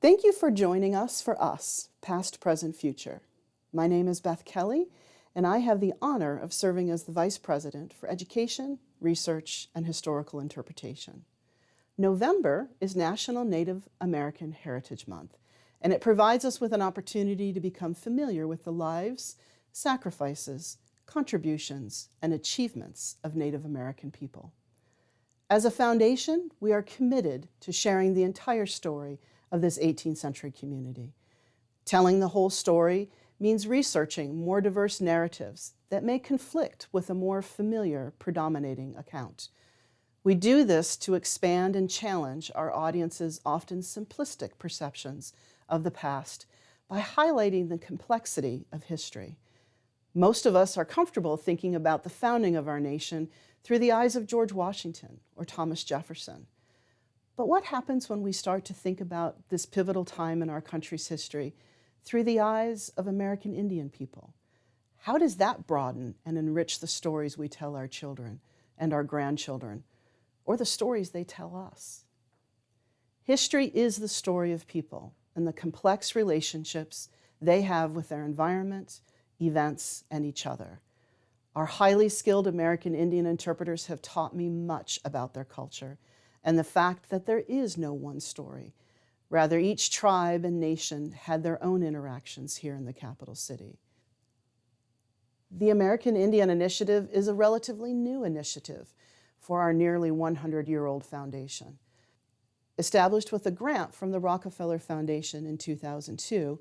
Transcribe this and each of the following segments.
Thank you for joining us for Us, Past, Present, Future. My name is Beth Kelly, and I have the honor of serving as the Vice President for Education, Research, and Historical Interpretation. November is National Native American Heritage Month, and it provides us with an opportunity to become familiar with the lives, sacrifices, contributions, and achievements of Native American people. As a foundation, we are committed to sharing the entire story of this 18th century community. Telling the whole story means researching more diverse narratives that may conflict with a more familiar, predominating account. We do this to expand and challenge our audience's often simplistic perceptions of the past by highlighting the complexity of history. Most of us are comfortable thinking about the founding of our nation through the eyes of George Washington or Thomas Jefferson. But what happens when we start to think about this pivotal time in our country's history through the eyes of American Indian people? How does that broaden and enrich the stories we tell our children and our grandchildren, or the stories they tell us? History is the story of people and the complex relationships they have with their environment, events, and each other. Our highly skilled American Indian interpreters have taught me much about their culture and the fact that there is no one story. Rather, each tribe and nation had their own interactions here in the capital city. The American Indian Initiative is a relatively new initiative for our nearly 100-year-old foundation. Established with a grant from the Rockefeller Foundation in 2002,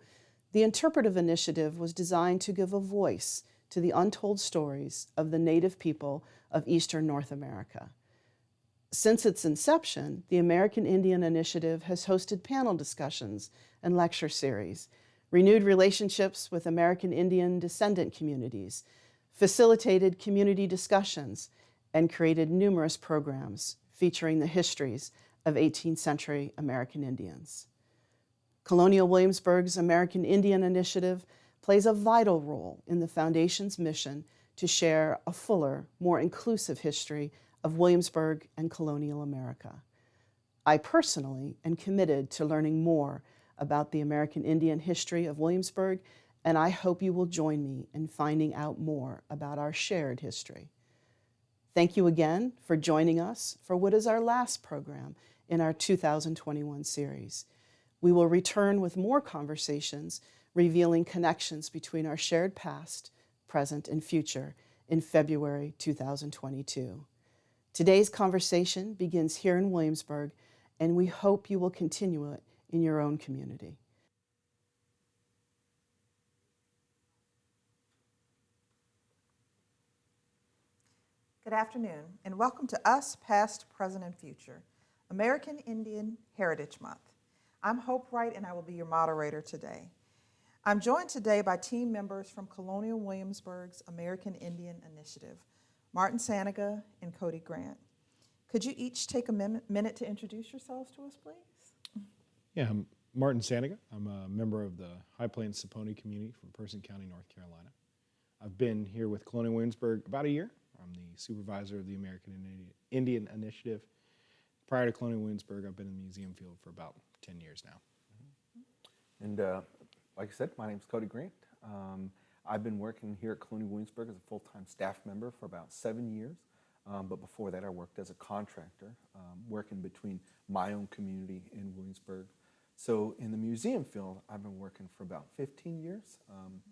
the Interpretive Initiative was designed to give a voice to the untold stories of the Native people of Eastern North America. Since its inception, the American Indian Initiative has hosted panel discussions and lecture series, renewed relationships with American Indian descendant communities, facilitated community discussions, and created numerous programs featuring the histories of 18th century American Indians. Colonial Williamsburg's American Indian Initiative plays a vital role in the Foundation's mission to share a fuller, more inclusive history of Williamsburg and colonial America. I personally am committed to learning more about the American Indian history of Williamsburg, and I hope you will join me in finding out more about our shared history. Thank you again for joining us for what is our last program in our 2021 series. We will return with more conversations revealing connections between our shared past, present, and future in February 2022. Today's conversation begins here in Williamsburg, and we hope you will continue it in your own community. Good afternoon, and welcome to Us, Past, Present, and Future, American Indian Heritage Month. I'm Hope Wright, and I will be your moderator today. I'm joined today by team members from Colonial Williamsburg's American Indian Initiative, Martin Saniga and Kody Grant. Could you each take a minute to introduce yourselves to us, please? Yeah, I'm Martin Saniga. I'm a member of the High Plains Saponi community from Person County, North Carolina. I've been here with Colonial Williamsburg about a year. I'm the supervisor of the American Indian Initiative. Prior to Colonial Williamsburg, I've been in the museum field for about 10 years now. And like I said, my name is Kody Grant. I've been working here at Colonial Williamsburg as a full-time staff member for about 7 years. But before that, I worked as a contractor, working between my own community and Williamsburg. So in the museum field, I've been working for about 15 years.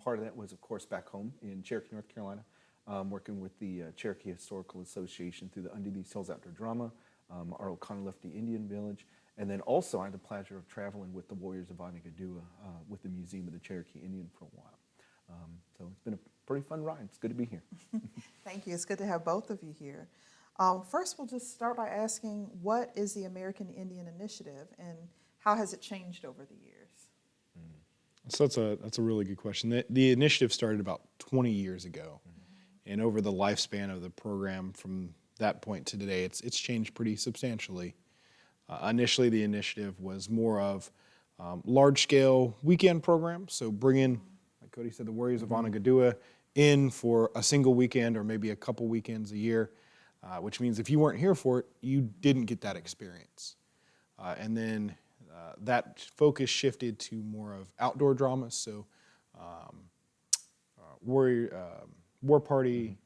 Part of that was, of course, back home in Cherokee, North Carolina, working with the Cherokee Historical Association through the Under These Hills Outdoor Drama, our Oconaluftee Indian Village, and then also I had the pleasure of traveling with the Warriors of Saniga with the Museum of the Cherokee Indian for a while. So it's been a pretty fun ride. It's good to be here. Thank you. It's good to have both of you here. First, we'll just start by asking, what is the American Indian Initiative, and how has it changed over the years? So that's a really good question. The initiative started about 20 years ago, and over the lifespan of the program from that point to today, it's changed pretty substantially. Initially, the initiative was more of large-scale weekend programs, so bringing, like Kody said, the Warriors of Saniga in for a single weekend or maybe a couple weekends a year, which means if you weren't here for it, you didn't get that experience. And then that focus shifted to more of outdoor dramas. So War Party,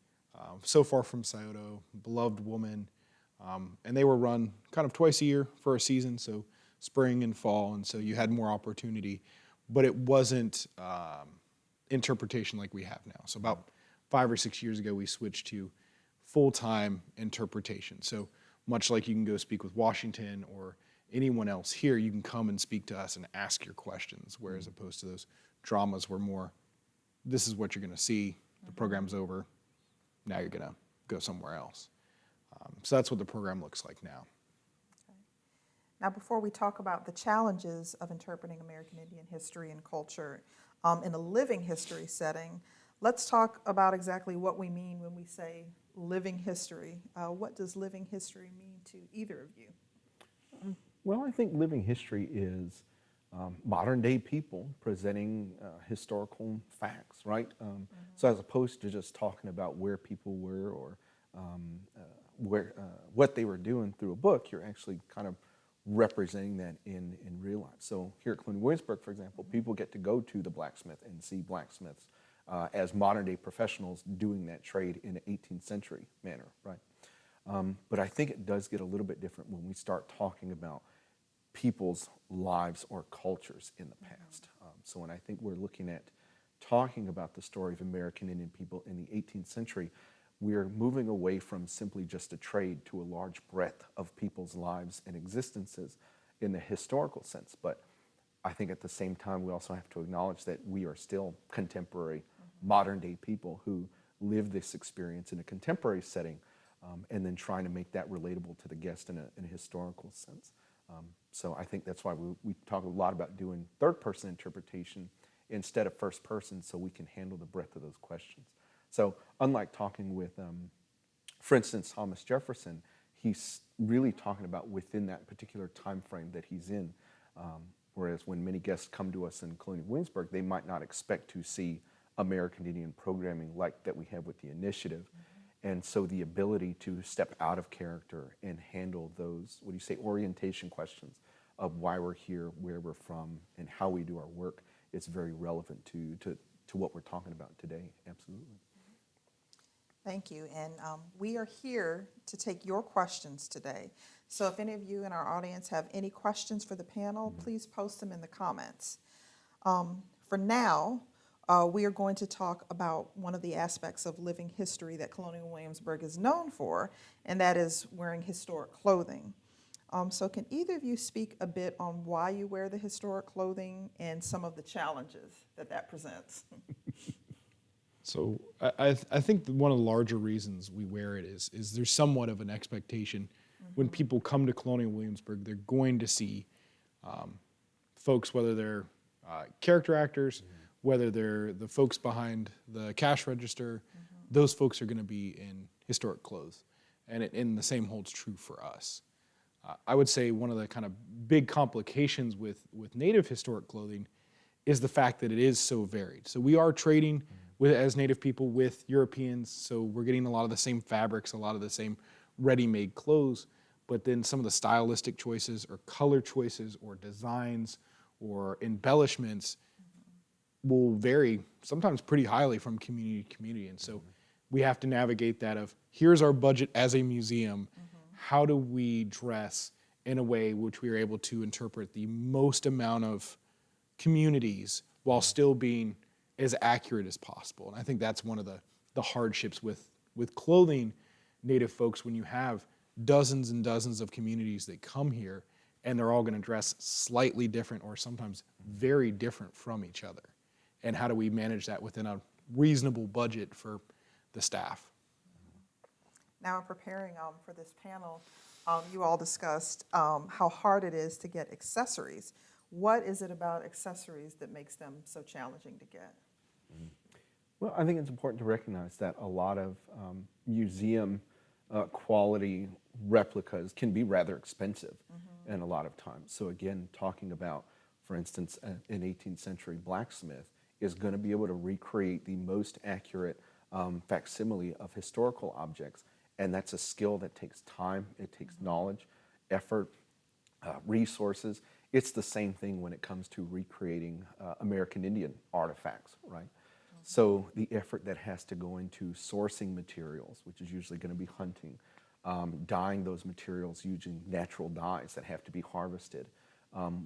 So Far from Scioto, Beloved Woman, and they were run kind of twice a year for a season, so spring and fall, and so you had more opportunity, but it wasn't interpretation like we have now. So about 5 or 6 years ago, we switched to full-time interpretation. So much like you can go speak with Washington or anyone else here, you can come and speak to us and ask your questions, whereas opposed to those dramas were more, this is what you're going to see, the program's over, now you're going to go somewhere else. So that's what the program looks like now. Okay. Now, before we talk about the challenges of interpreting American Indian history and culture in a living history setting, let's talk about exactly what we mean when we say living history. What does living history mean to either of you? Well, I think living history is modern day people presenting historical facts, right? So as opposed to just talking about where people were or what they were doing through a book, you're actually kind of representing that in real life. So here at Colonial Williamsburg, for example, people get to go to the blacksmith and see blacksmiths as modern day professionals doing that trade in an 18th century manner, right? But I think it does get a little bit different when we start talking about people's lives or cultures in the past. So when I think we're looking at talking about the story of American Indian people in the 18th century, we're moving away from simply just a trade to a large breadth of people's lives and existences in the historical sense. But I think at the same time, we also have to acknowledge that we are still contemporary, modern day people who live this experience in a contemporary setting, and then trying to make that relatable to the guest in a historical sense. So I think that's why we talk a lot about doing third-person interpretation instead of first person, so we can handle the breadth of those questions. So unlike talking with, for instance, Thomas Jefferson, he's really talking about within that particular time frame that he's in. Whereas when many guests come to us in Colonial Williamsburg, they might not expect to see American Indian programming like that we have with the initiative. And so the ability to step out of character and handle those, what do you say, orientation questions of why we're here, where we're from, and how we do our work is very relevant to what we're talking about today. Absolutely. Thank you. And we are here to take your questions today. So if any of you in our audience have any questions for the panel, please post them in the comments. For now, we are going to talk about one of the aspects of living history that Colonial Williamsburg is known for, and that is wearing historic clothing. So can either of you speak a bit on why you wear the historic clothing and some of the challenges that presents? So I think that one of the larger reasons we wear it is there's somewhat of an expectation when people come to Colonial Williamsburg, they're going to see folks, whether they're character actors, whether they're the folks behind the cash register, those folks are going to be in historic clothes. And the same holds true for us. I would say one of the kind of big complications with Native historic clothing is the fact that it is so varied. So we are trading as Native people with Europeans, so we're getting a lot of the same fabrics, a lot of the same ready-made clothes, but then some of the stylistic choices or color choices or designs or embellishments will vary sometimes pretty highly from community to community. And so we have to navigate that of, here's our budget as a museum, how do we dress in a way which we are able to interpret the most amount of communities while still being as accurate as possible. And I think that's one of the hardships with clothing Native folks when you have dozens and dozens of communities that come here and they're all going to dress slightly different or sometimes very different from each other. And how do we manage that within a reasonable budget for the staff? Now, in preparing for this panel, you all discussed how hard it is to get accessories. What is it about accessories that makes them so challenging to get? Well, I think it's important to recognize that a lot of museum quality replicas can be rather expensive and a lot of times. So again, talking about, for instance, an 18th century blacksmith is going to be able to recreate the most accurate facsimile of historical objects. And that's a skill that takes time, it takes knowledge, effort, resources. It's the same thing when it comes to recreating American Indian artifacts, right? So the effort that has to go into sourcing materials, which is usually going to be hunting, dyeing those materials using natural dyes that have to be harvested,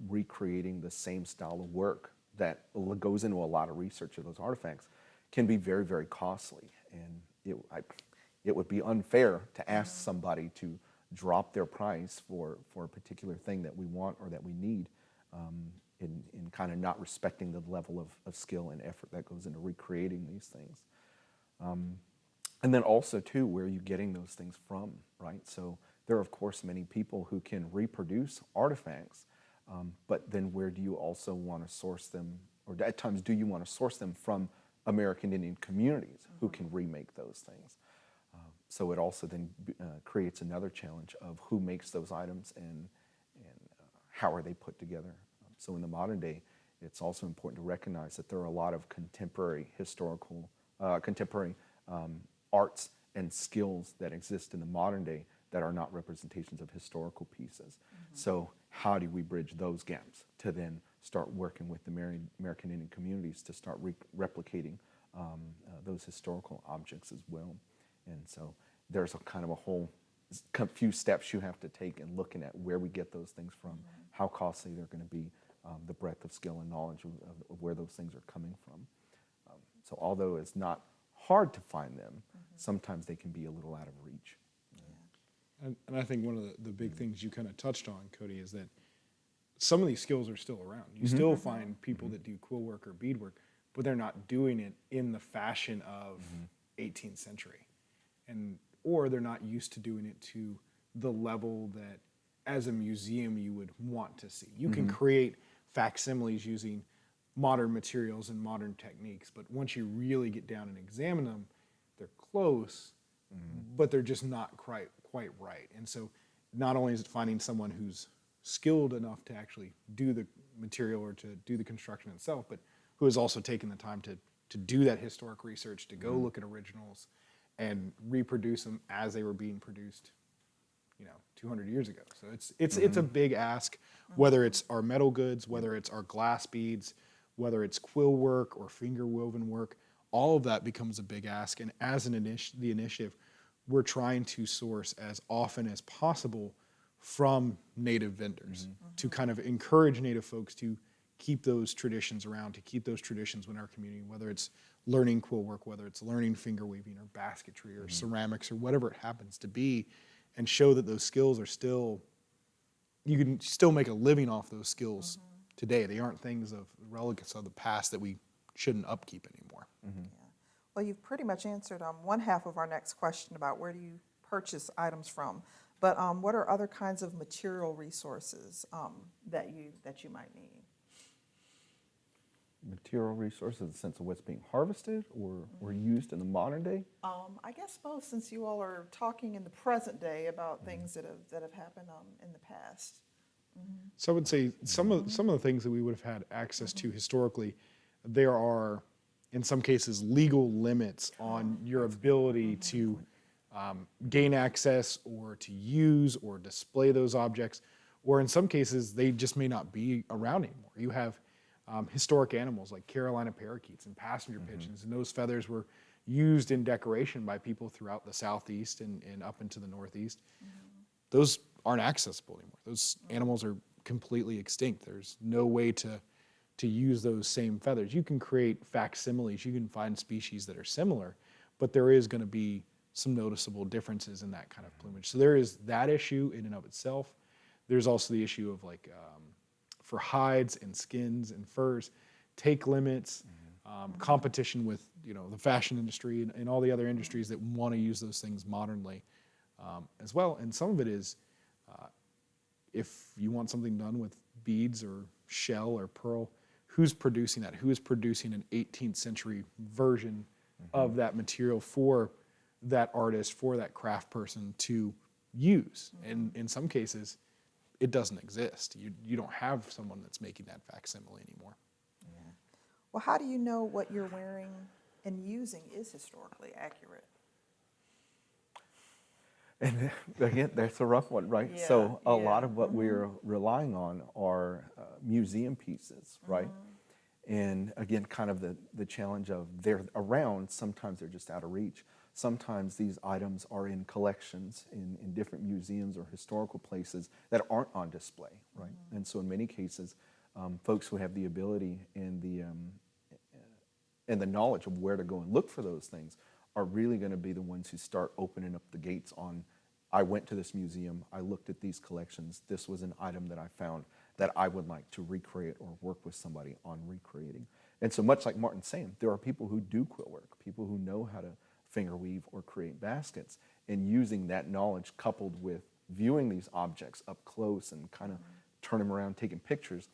recreating the same style of work that goes into a lot of research of those artifacts can be very, very costly. And it would be unfair to ask somebody to drop their price for a particular thing that we want or that we need, in kind of not respecting the level of skill and effort that goes into recreating these things. And then also, too, where are you getting those things from, right? So there are, of course, many people who can reproduce artifacts, but then where do you also want to source them, or at times do you want to source them from American Indian communities who can remake those things? So it also then creates another challenge of who makes those items and how are they put together. So in the modern day, it's also important to recognize that there are a lot of contemporary arts and skills that exist in the modern day that are not representations of historical pieces. So how do we bridge those gaps to then start working with the American Indian communities to start replicating those historical objects as well? And so there's a kind of a whole few steps you have to take in looking at where we get those things from, how costly they're going to be, the breadth of skill and knowledge of where those things are coming from. So although it's not hard to find them, sometimes they can be a little out of reach. And I think one of the big things you kind of touched on, Kody, is that some of these skills are still around. You still find people that do quill work or beadwork, but they're not doing it in the fashion of 18th century. Or they're not used to doing it to the level that as a museum you would want to see. You can create facsimiles using modern materials and modern techniques, but once you really get down and examine them, they're close, but they're just not quite right. And so not only is it finding someone who's skilled enough to actually do the material or to do the construction itself, but who has also taken the time to do that historic research, to go look at originals and reproduce them as they were being produced, 200 years ago. So it's a big ask, whether it's our metal goods, whether it's our glass beads, whether it's quill work or finger woven work, all of that becomes a big ask. And as the initiative, we're trying to source as often as possible from Native vendors to kind of encourage Native folks to keep those traditions around, to keep those traditions in our community, whether it's learning quill work, whether it's learning finger weaving or basketry or ceramics or whatever it happens to be, and show that those skills are still, you can still make a living off those skills today. They aren't things of relics of the past that we shouldn't upkeep anymore. Yeah. Well, you've pretty much answered one half of our next question about where do you purchase items from. But what are other kinds of material resources that you might need? Material resources in the sense of what's being harvested or used in the modern day? I guess both, since you all are talking in the present day about things that have happened in the past. So I would say some of the things that we would have had access to historically, there are, in some cases, legal limits on your ability to gain access or to use or display those objects, or in some cases, they just may not be around anymore. You have historic animals like Carolina parakeets and passenger pigeons, and those feathers were used in decoration by people throughout the Southeast and up into the Northeast. Those aren't accessible anymore. Those animals are completely extinct. There's no way to use those same feathers. You can create facsimiles, you can find species that are similar, but there is going to be some noticeable differences in that kind of plumage. So there is that issue in and of itself. There's also the issue of for hides and skins and furs, take limits, competition with the fashion industry and all the other industries that want to use those things modernly as well. And some of it is if you want something done with beads or shell or pearl, who's producing that? Who is producing an 18th century version of that material for that artist, for that craft person to use? And in some cases, it doesn't exist. You don't have someone that's making that facsimile anymore. Yeah. Well, how do you know what you're wearing and using is historically accurate? And again, that's a rough one, right? Yeah, So a lot yeah. of what we're relying on are museum pieces, right? And again, kind of the challenge of they're around, sometimes they're just out of reach. Sometimes these items are in collections in different museums or historical places that aren't on display, right? And so in many cases, folks who have the ability and the knowledge of where to go and look for those things are really going to be the ones who start opening up the gates on, I went to this museum, I looked at these collections, this was an item that I found that I would like to recreate or work with somebody on recreating. And so much like Martin's saying, there are people who do quilt work, people who know how to finger weave or create baskets, and using that knowledge coupled with viewing these objects up close and kind of turning them around, taking pictures,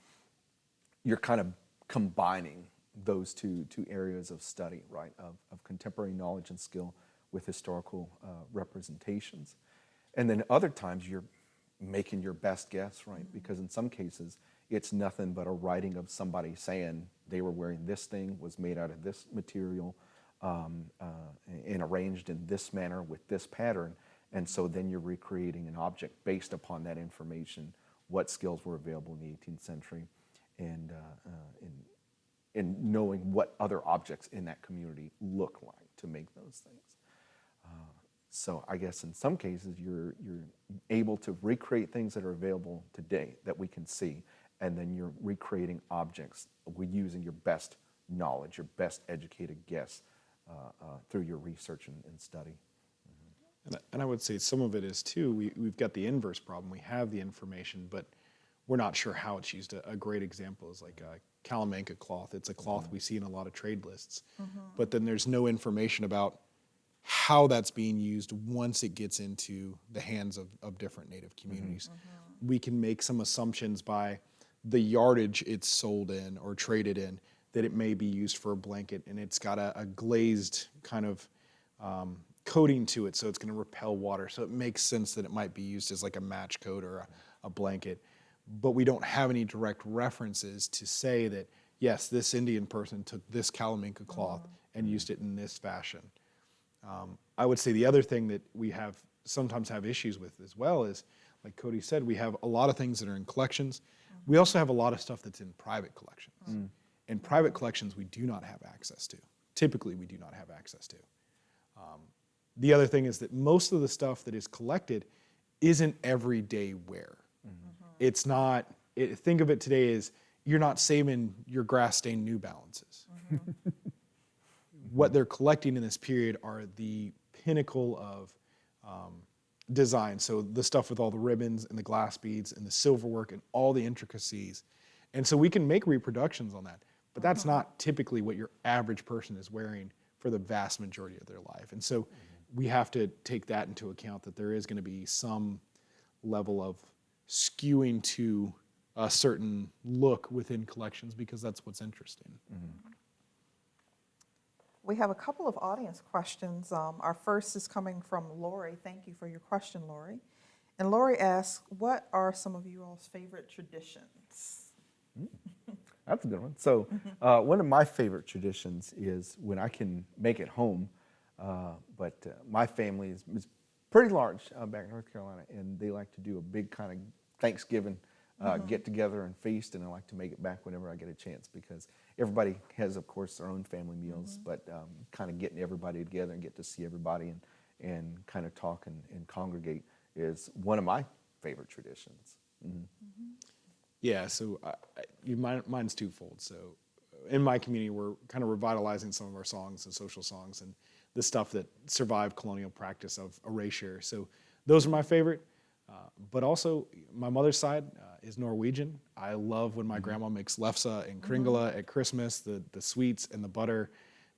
you're kind of combining those two areas of study, right, of contemporary knowledge and skill with historical representations. And then other times you're making your best guess, right, because in some cases it's nothing but a writing of somebody saying they were wearing this thing, was made out of this material, and arranged in this manner with this pattern. And so then you're recreating an object based upon that information, what skills were available in the 18th century, and knowing what other objects in that community look like to make those things. So I guess in some cases you're able to recreate things that are available today that we can see, and then you're recreating objects using your best knowledge, your best educated guess through your research and study. And I would say some of it is too, we've got the inverse problem. We have the information, but we're not sure how it's used. A great example is like a Calamanca cloth. It's a cloth we see in a lot of trade lists, but then there's no information about how that's being used once it gets into the hands of different Native communities. We can make some assumptions by the yardage it's sold in or traded in that it may be used for a blanket, and it's got a glazed kind of coating to it, so it's going to repel water. So it makes sense that it might be used as like a match coat or a blanket. But we don't have any direct references to say that, yes, this Indian person took this Calamanca cloth and used it in this fashion. I would say the other thing that we sometimes have issues with as well is, like Kody said, we have a lot of things that are in collections. We also have a lot of stuff that's in private collections. And private collections we do not have access to. Typically, we do not have access to. The other thing is that most of the stuff that is collected isn't everyday wear. It's not, think of it today as you're not saving your grass-stained New Balances. What they're collecting in this period are the pinnacle of design. So the stuff with all the ribbons and the glass beads and the silver work and all the intricacies. And so we can make reproductions on that, but that's not typically what your average person is wearing for the vast majority of their life. And so we have to take that into account, that there is going to be some level of skewing to a certain look within collections because that's what's interesting. We have a couple of audience questions. Our first is coming from Lori. Thank you for your question, Lori. And Lori asks, what are some of you all's favorite traditions? That's a good one. So one of my favorite traditions is when I can make it home, but my family is pretty large back in North Carolina, and they like to do a big kind of Thanksgiving get together and feast, and I like to make it back whenever I get a chance because everybody has, of course, their own family meals, but kind of getting everybody together and get to see everybody and kind of talk and congregate is one of my favorite traditions. Yeah, so mine's twofold. So in my community, we're kind of revitalizing some of our songs and social songs and the stuff that survived colonial practice of erasure. So those are my favorite. But also, my mother's side is Norwegian. I love when my grandma makes lefse and kringla at Christmas, the sweets and the butter.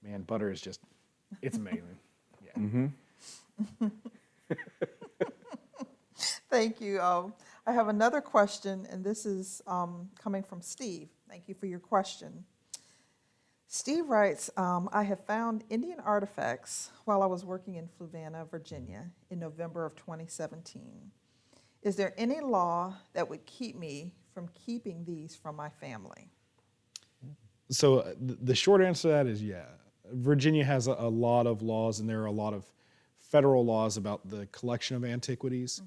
Man, butter is just, it's amazing. Yeah. Thank you. I have another question, and this is coming from Steve. Thank you for your question. Steve writes, I have found Indian artifacts while I was working in Fluvanna, Virginia in November of 2017. Is there any law that would keep me from keeping these from my family? So the short answer to that is yeah. Virginia has a lot of laws, and there are a lot of federal laws about the collection of antiquities,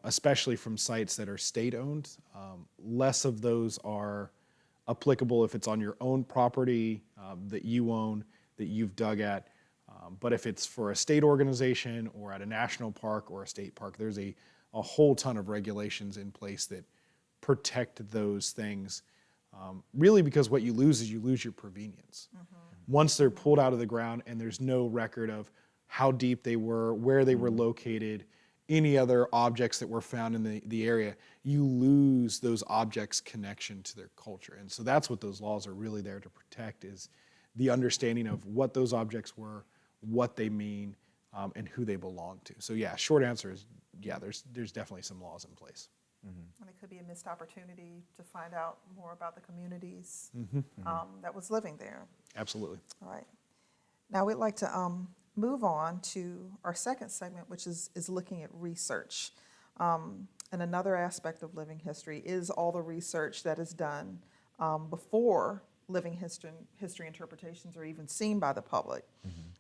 especially from sites that are state-owned. Less of those are applicable if it's on your own property that you own, that you've dug at. But if it's for a state organization or at a national park or a state park, there's a whole ton of regulations in place that protect those things. Really, because what you lose is you lose your provenience. Once they're pulled out of the ground and there's no record of how deep they were, where they were located, any other objects that were found in the area, you lose those objects' connection to their culture. And so that's what those laws are really there to protect, is the understanding of what those objects were, what they mean, and who they belong to. So yeah, short answer is, yeah, there's definitely some laws in place. And it could be a missed opportunity to find out more about the communities that was living there. Absolutely. All right. Now we'd like to move on to our second segment, which is looking at research. And another aspect of living history is all the research that is done before living history interpretations are even seen by the public.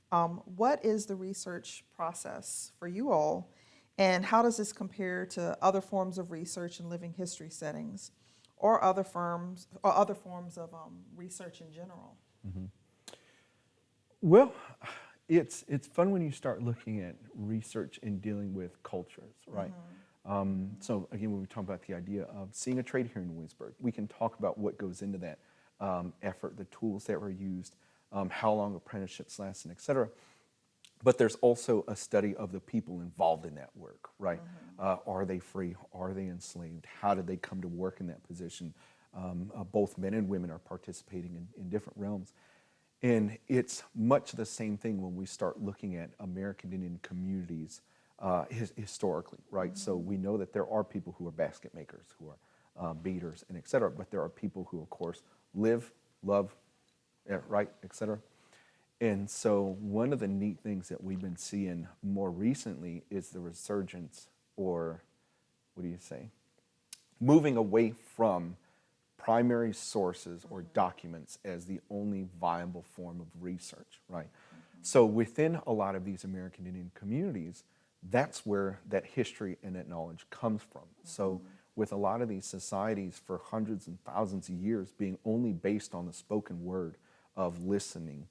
What is the research process for you all, and how does this compare to other forms of research in living history settings, or other forms of research in general? Well, it's fun when you start looking at research and dealing with cultures, right? So again, when we talk about the idea of seeing a trade here in Williamsburg, we can talk about what goes into that effort, the tools that were used, how long apprenticeships last, and et cetera. But there's also a study of the people involved in that work, right? Are they free? Are they enslaved? How did they come to work in that position? Both men and women are participating in different realms. And it's much the same thing when we start looking at American Indian communities historically, right? So we know that there are people who are basket makers, who are beaters, and et cetera, but there are people who, of course, live, love, right, et cetera. And so one of the neat things that we've been seeing more recently is the resurgence, or what do you say, moving away from primary sources or documents as the only viable form of research, right? So within a lot of these American Indian communities, that's where that history and that knowledge comes from. So with a lot of these societies for hundreds and thousands of years being only based on the spoken word of listening,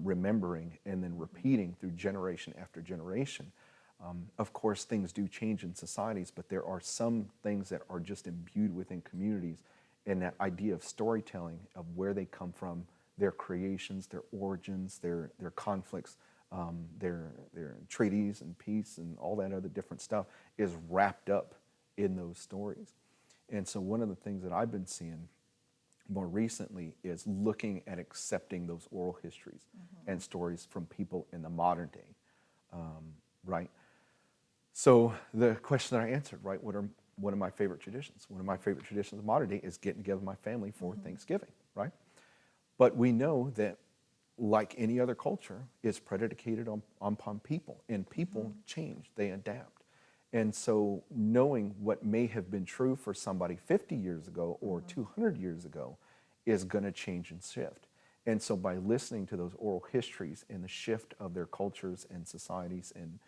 remembering, and then repeating through generation after generation. Of course, things do change in societies, but there are some things that are just imbued within communities, and that idea of storytelling, of where they come from, their creations, their origins, their conflicts, their treaties and peace and all that other different stuff is wrapped up in those stories. And so one of the things that I've been seeing more recently is looking at accepting those oral histories and stories from people in the modern day, right? So the question that I answered, right, what are one of my favorite traditions? One of my favorite traditions of modern day is getting together with my family for Thanksgiving, right? But we know that, like any other culture, is predicated upon people, and people change, they adapt. And so knowing what may have been true for somebody 50 years ago or 200 years ago is going to change and shift. And so by listening to those oral histories and the shift of their cultures and societies and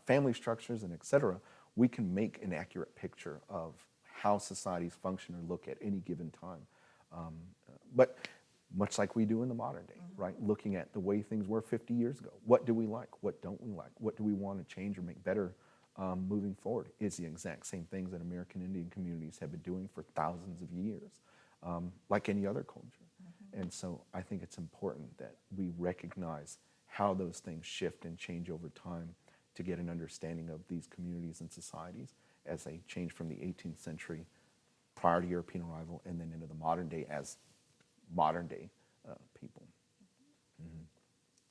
family structures and et cetera, we can make an accurate picture of how societies function or look at any given time. But much like we do in the modern day, right? Looking at the way things were 50 years ago. What do we like? What don't we like? What do we want to change or make better moving forward? It's the exact same things that American Indian communities have been doing for thousands of years, like any other culture. And so I think it's important that we recognize how those things shift and change over time to get an understanding of these communities and societies as they change from the 18th century prior to European arrival and then into the modern day as modern day people.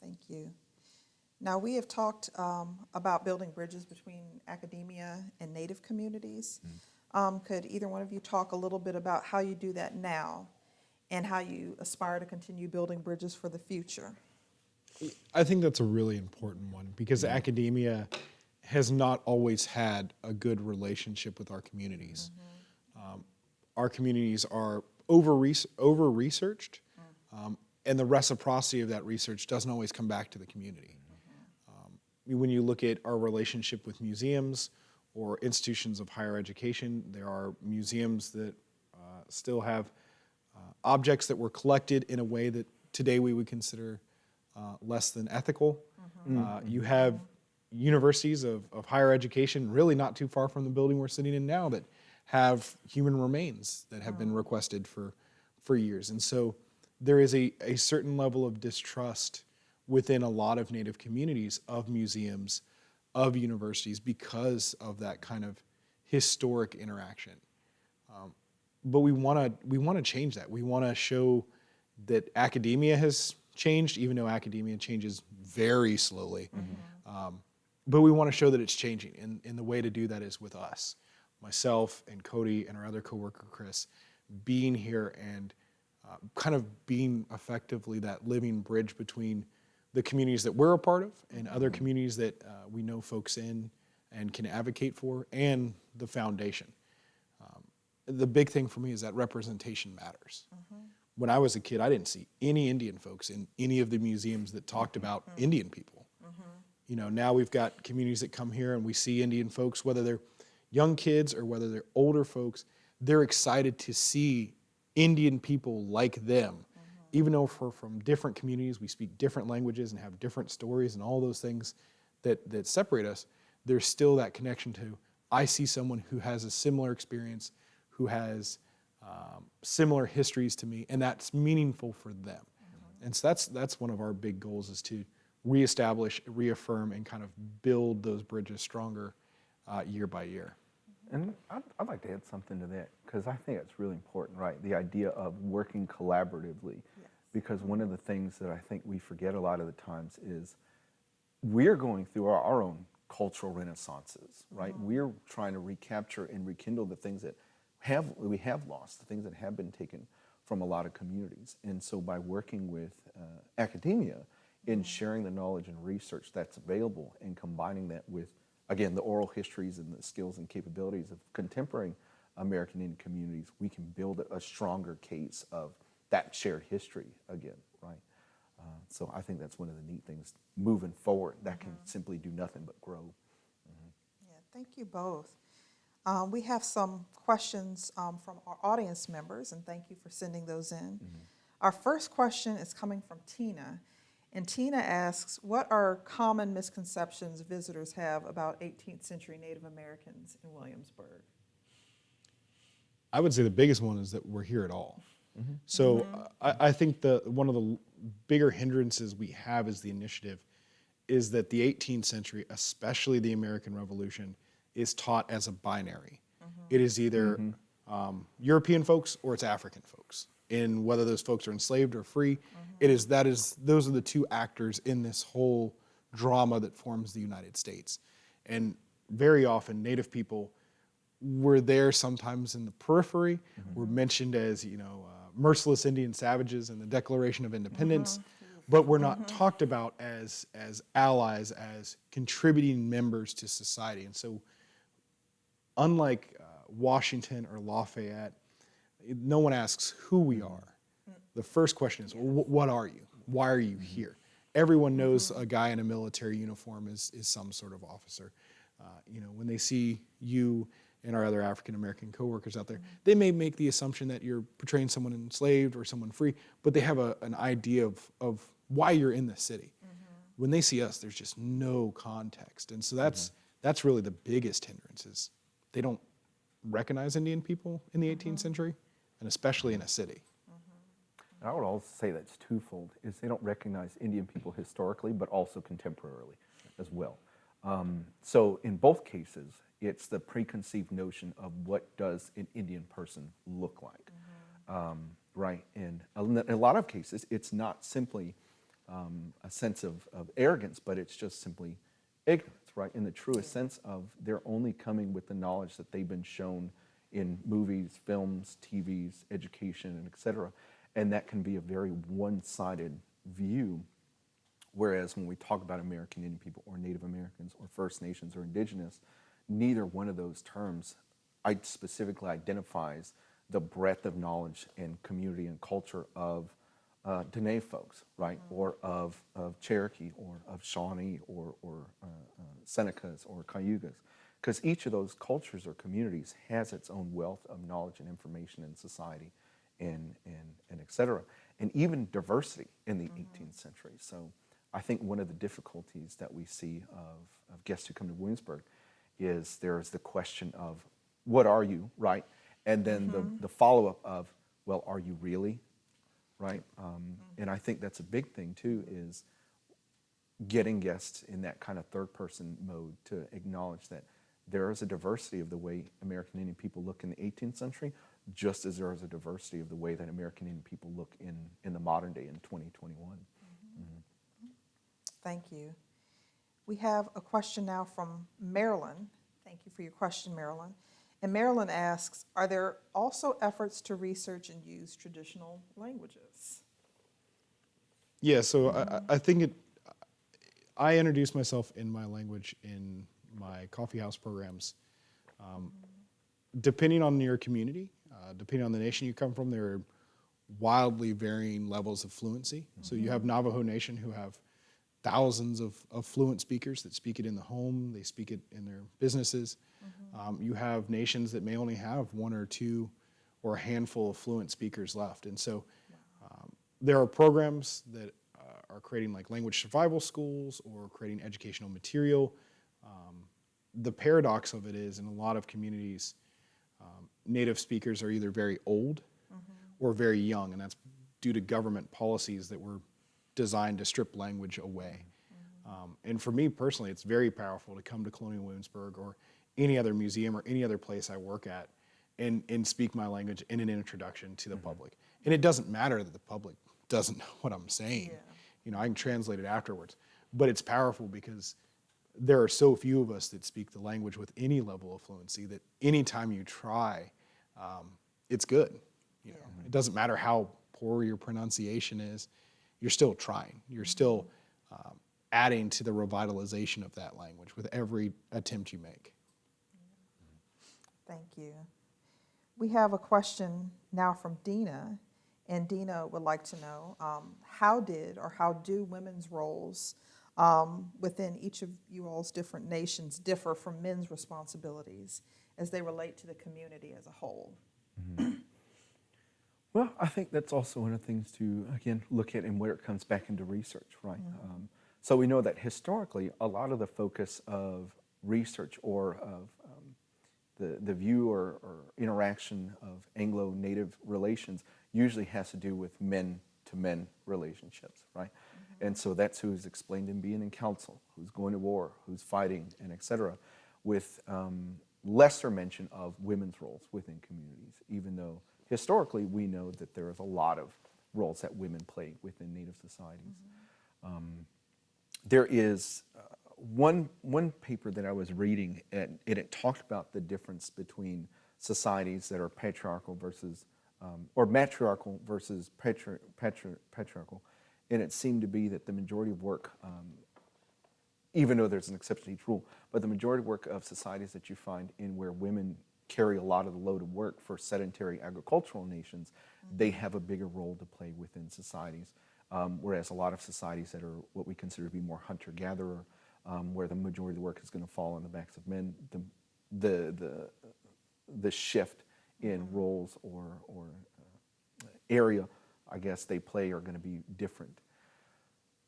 Thank you. Now, we have talked about building bridges between academia and Native communities. Could either one of you talk a little bit about how you do that now and how you aspire to continue building bridges for the future? I think that's a really important one because academia has not always had a good relationship with our communities. Our communities are over-researched, and the reciprocity of that research doesn't always come back to the community. when you look at our relationship with museums or institutions of higher education, there are museums that still have objects that were collected in a way that today we would consider less than ethical. You have universities of higher education, really not too far from the building we're sitting in now, that have human remains that have been requested for years. And so there is a certain level of distrust within a lot of Native communities of museums, of universities, because of that kind of historic interaction. But we want to change that. We want to show that academia has changed, even though academia changes very slowly. But we want to show that it's changing, and the way to do that is with us, myself and Kody and our other coworker Chris, being here and kind of being effectively that living bridge between the communities that we're a part of and other communities that we know folks in and can advocate for, and the foundation. The big thing for me is that representation matters. When I was a kid, I didn't see any Indian folks in any of the museums that talked about Indian people. You know, now we've got communities that come here and we see Indian folks, whether they're young kids or whether they're older folks, they're excited to see Indian people like them. Even though we're from different communities, we speak different languages and have different stories and all those things that separate us, there's still that connection to, I see someone who has a similar experience, who has similar histories to me, and that's meaningful for them. And so that's one of our big goals, is to reestablish, reaffirm, and kind of build those bridges stronger year by year. And I'd like to add something to that, because I think it's really important, right? The idea of working collaboratively. Because one of the things that I think we forget a lot of the times is we're going through our own cultural renaissances, right? We're trying to recapture and rekindle the things that we have lost, the things that have been taken from a lot of communities. And so by working with academia in sharing the knowledge and research that's available and combining that with, again, the oral histories and the skills and capabilities of contemporary American Indian communities, we can build a stronger case of that shared history again, right? So I think that's one of the neat things moving forward that can simply do nothing but grow. Yeah, thank you both. We have some questions from our audience members, and thank you for sending those in. Our first question is coming from Tina, and Tina asks, what are common misconceptions visitors have about 18th century Native Americans in Williamsburg? I would say the biggest one is that we're here at all. So I think one of the bigger hindrances we have as the initiative is that the 18th century, especially the American Revolution, is taught as a binary. It is either European folks or it's African folks. And whether those folks are enslaved or free, those are the two actors in this whole drama that forms the United States. And very often Native people were there sometimes in the periphery, were mentioned as, merciless Indian savages in the Declaration of Independence, but were not talked about as allies, as contributing members to society. And so unlike Washington or Lafayette, no one asks who we are. The first question is, what are you? Why are you here? Everyone knows a guy in a military uniform is some sort of officer. When they see you and our other African-American coworkers out there, they may make the assumption that you're portraying someone enslaved or someone free, but they have an idea of why you're in the city. When they see us, there's just no context. And so that's really the biggest hindrance, is they don't recognize Indian people in the 18th century, and especially in a city. And I would also say that's twofold, is they don't recognize Indian people historically, but also contemporarily as well. So in both cases, it's the preconceived notion of what does an Indian person look like, right? And in a lot of cases, it's not simply a sense of arrogance, but it's just simply ignorance, right? In the truest sense of they're only coming with the knowledge that they've been shown in movies, films, TVs, education, and et cetera. And that can be a very one-sided view. Whereas when we talk about American Indian people or Native Americans or First Nations or Indigenous, neither one of those terms specifically identifies the breadth of knowledge and community and culture of Dene folks, right, or of Cherokee, or of Shawnee, or Senecas, or Cayugas, because each of those cultures or communities has its own wealth of knowledge and information in society, and et cetera, and even diversity in the 18th century. So I think one of the difficulties that we see of guests who come to Williamsburg is there's the question of, what are you, right? And then the follow-up of, well, are you really, right? And I think that's a big thing too, is getting guests in that kind of third-person mode to acknowledge that there is a diversity of the way American Indian people look in the 18th century, just as there is a diversity of the way that American Indian people look in the modern day in 2021. Thank you. We have a question now from Marilyn. Thank you for your question, Marilyn. And Marilyn asks, are there also efforts to research and use traditional languages? Yeah, so I think I introduce myself in my language in my coffee house programs. Depending on your community, depending on the nation you come from, there are wildly varying levels of fluency. So you have Navajo Nation who have thousands of fluent speakers that speak it in the home, they speak it in their businesses. You have nations that may only have one or two or a handful of fluent speakers left. And so there are programs that are creating like language survival schools or creating educational material. The paradox of it is, in a lot of communities, native speakers are either very old or very young, and that's due to government policies that were designed to strip language away. And for me personally, it's very powerful to come to Colonial Williamsburg or any other museum or any other place I work at and speak my language in an introduction to the public. And it doesn't matter that the public doesn't know what I'm saying. Yeah. You know, I can translate it afterwards. But it's powerful because there are so few of us that speak the language with any level of fluency that anytime you try, it's good. You know, it doesn't matter how poor your pronunciation is, you're still trying. You're still adding to the revitalization of that language with every attempt you make. Thank you. We have a question now from Dina, and Dina would like to know, how do women's roles within each of you all's different nations differ from men's responsibilities as they relate to the community as a whole? Well, I think that's also one of the things to, again, look at and where it comes back into research, right? So we know that historically, a lot of the focus of research or of the view or interaction of Anglo-Native relations usually has to do with men-to-men relationships, right? And so that's who's explained in being in council, who's going to war, who's fighting, and et cetera, with lesser mention of women's roles within communities, even though historically we know that there is a lot of roles that women play within Native societies. There is one paper that I was reading, and it talked about the difference between societies that are patriarchal versus, or matriarchal versus patriarchal, and it seemed to be that the majority of work, even though there's an exception to each rule, but the majority of work of societies that you find in where women carry a lot of the load of work for sedentary agricultural nations, they have a bigger role to play within societies. Whereas a lot of societies that are what we consider to be more hunter-gatherer, where the majority of the work is going to fall on the backs of men, the shift in roles or area, I guess, they play are going to be different.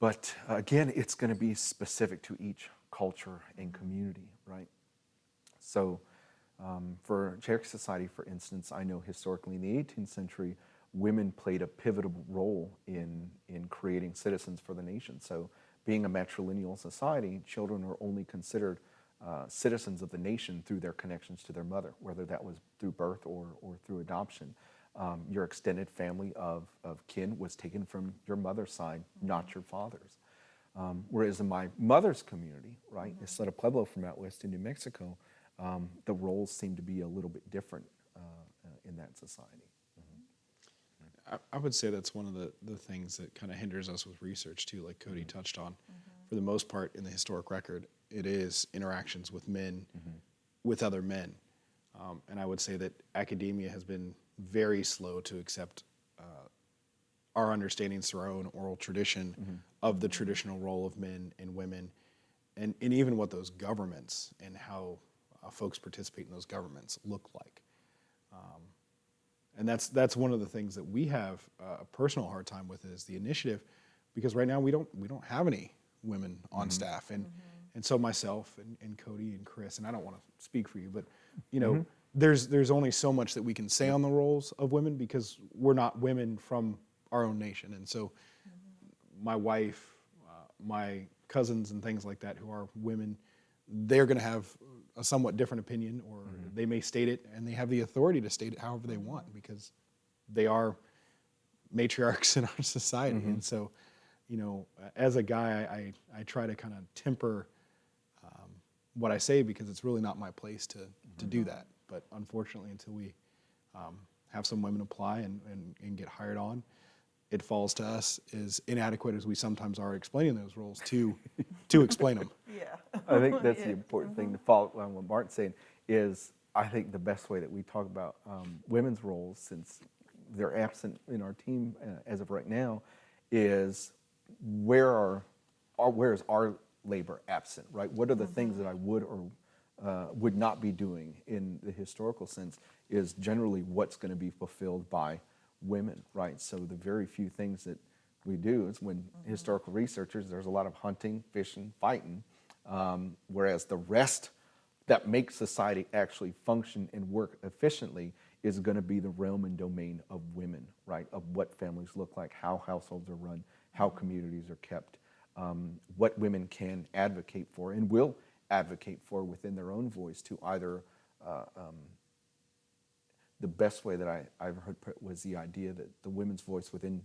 But again, it's going to be specific to each culture and community, right? So for Cherokee society, for instance, I know historically in the 18th century, women played a pivotal role in creating citizens for the nation. So being a matrilineal society, children were only considered citizens of the nation through their connections to their mother, whether that was through birth or through adoption. Your extended family of kin was taken from your mother's side, not your father's. Whereas in my mother's community, right, Isleta Pueblo from out west in New Mexico, the roles seem to be a little bit different in that society. I would say that's one of the things that kind of hinders us with research too, like Kody touched on. For the most part in the historic record, it is interactions with men, with other men. And I would say that academia has been very slow to accept our understandings through our own oral tradition of the traditional role of men and women, and even what those governments and how folks participate in those governments look like. And that's one of the things that we have a personal hard time with is the initiative, because right now we don't have any women on staff, and so myself and Kody and Chris, and I don't want to speak for you, but you know, there's only so much that we can say on the roles of women because we're not women from our own nation, and so my wife, my cousins and things like that who are women, they're going to have a somewhat different opinion, or they may state it, and they have the authority to state it however they want because they are matriarchs in our society. And so, you know, as a guy, I try to kind of temper what I say because it's really not my place to do that. But unfortunately, until we have some women apply and get hired on, it falls to us, as inadequate as we sometimes are explaining those roles, to explain them. Yeah. I think that's the important thing to follow on what Martin's saying is I think the best way that we talk about women's roles, since they're absent in our team as of right now, is where is our labor absent, right? What are the things that I would or would not be doing in the historical sense is generally what's going to be fulfilled by women, right? So the very few things that we do is when historical researchers, there's a lot of hunting, fishing, fighting, whereas the rest that makes society actually function and work efficiently is going to be the realm and domain of women, right? Of what families look like, how households are run, how communities are kept, what women can advocate for and will advocate for within their own voice to either the best way that I've heard put was the idea that the women's voice within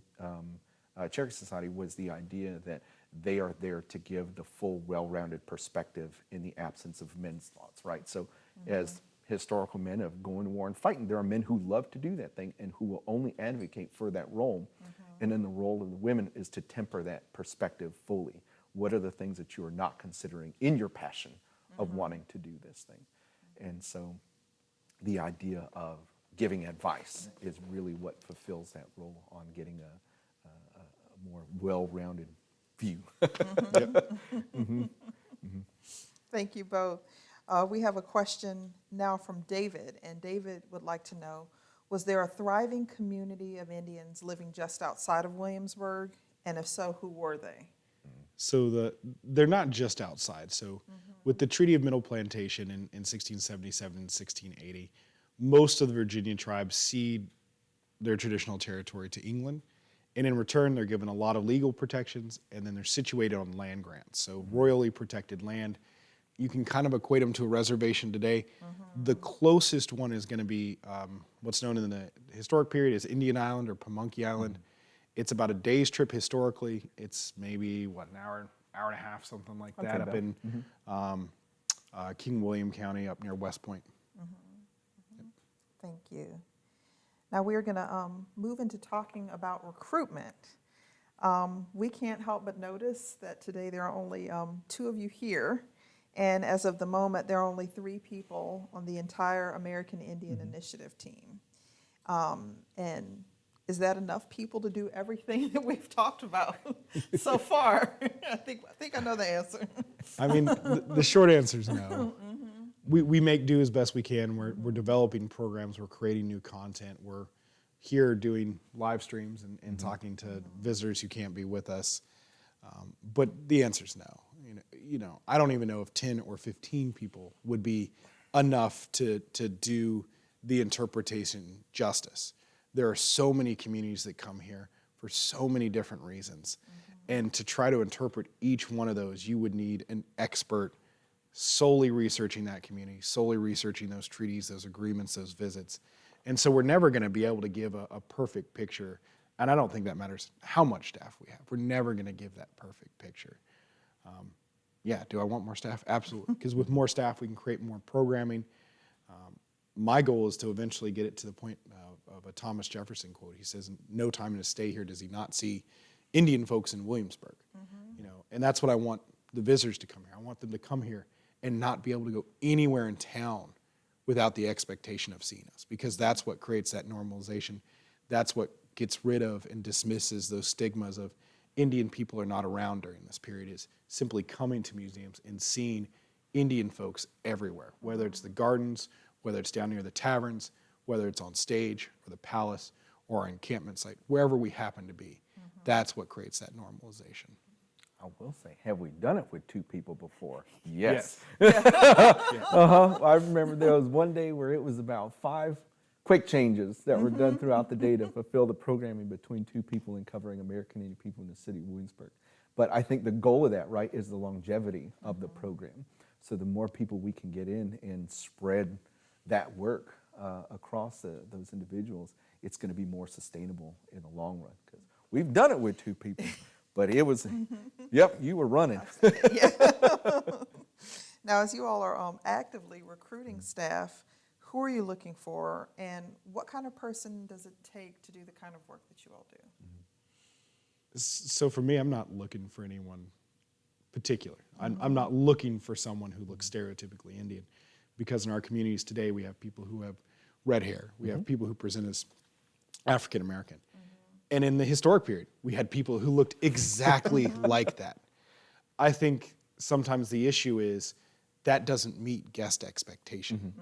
Cherokee Society was the idea that they are there to give the full, well-rounded perspective in the absence of men's thoughts, right? So as historical men of going to war and fighting, there are men who love to do that thing and who will only advocate for that role. And then the role of the women is to temper that perspective fully. What are the things that you are not considering in your passion of wanting to do this thing? And so the idea of giving advice is really what fulfills that role on getting a more well-rounded view. Thank you both. We have a question now from David, and David would like to know, was there a thriving community of Indians living just outside of Williamsburg? And if so, who were they? So they're not just outside. So with the Treaty of Middle Plantation in 1677 and 1680, most of the Virginia tribes cede their traditional territory to England. And in return, they're given a lot of legal protections, and then they're situated on land grants. So royally protected land. You can kind of equate them to a reservation today. The closest one is going to be what's known in the historic period as Indian Island or Pamunkey Island. It's about a day's trip historically. It's maybe, an hour and a half, something like that, up in King William County up near West Point. Thank you. Now we're going to move into talking about recruitment. We can't help but notice that today there are only 2 of you here, and as of the moment, there are only 3 people on the entire American Indian Initiative team. And is that enough people to do everything that we've talked about so far? I think I know the answer. I mean, the short answer is no. We make do as best we can. We're developing programs. We're creating new content. We're here doing live streams and talking to visitors who can't be with us. But the answer is no. You know, I don't even know if 10 or 15 people would be enough to do the interpretation justice. There are so many communities that come here for so many different reasons. And to try to interpret each one of those, you would need an expert solely researching that community, solely researching those treaties, those agreements, those visits. And so we're never going to be able to give a perfect picture. And I don't think that matters how much staff we have. We're never going to give that perfect picture. Do I want more staff? Absolutely. Because with more staff, we can create more programming. My goal is to eventually get it to the point of a Thomas Jefferson quote. He says, "No time in his stay here does he not see Indian folks in Williamsburg." You know, and that's what I want the visitors to come here. I want them to come here and not be able to go anywhere in town without the expectation of seeing us, because that's what creates that normalization. That's what gets rid of and dismisses those stigmas of Indian people are not around during this period is simply coming to museums and seeing Indian folks everywhere, whether it's the gardens, whether it's down near the taverns, whether it's on stage or the palace or our encampment site, wherever we happen to be. That's what creates that normalization. I will say, have we done it with two people before? Yes. Yes. I remember there was one day where it was about 5 quick changes that were done throughout the day to fulfill the programming between two people and covering American Indian people in the city of Williamsburg. But I think the goal of that, right, is the longevity of the program. So the more people we can get in and spread that work across those individuals, it's going to be more sustainable in the long run. Because we've done it with two people, but it was, yep, you were running. Now, as you all are actively recruiting staff, who are you looking for, and what kind of person does it take to do the kind of work that you all do? So for me, I'm not looking for anyone particular. I'm not looking for someone who looks stereotypically Indian, because in our communities today, we have people who have red hair. We have people who present as African American. And in the historic period, we had people who looked exactly like that. I think sometimes the issue is that doesn't meet guest expectation.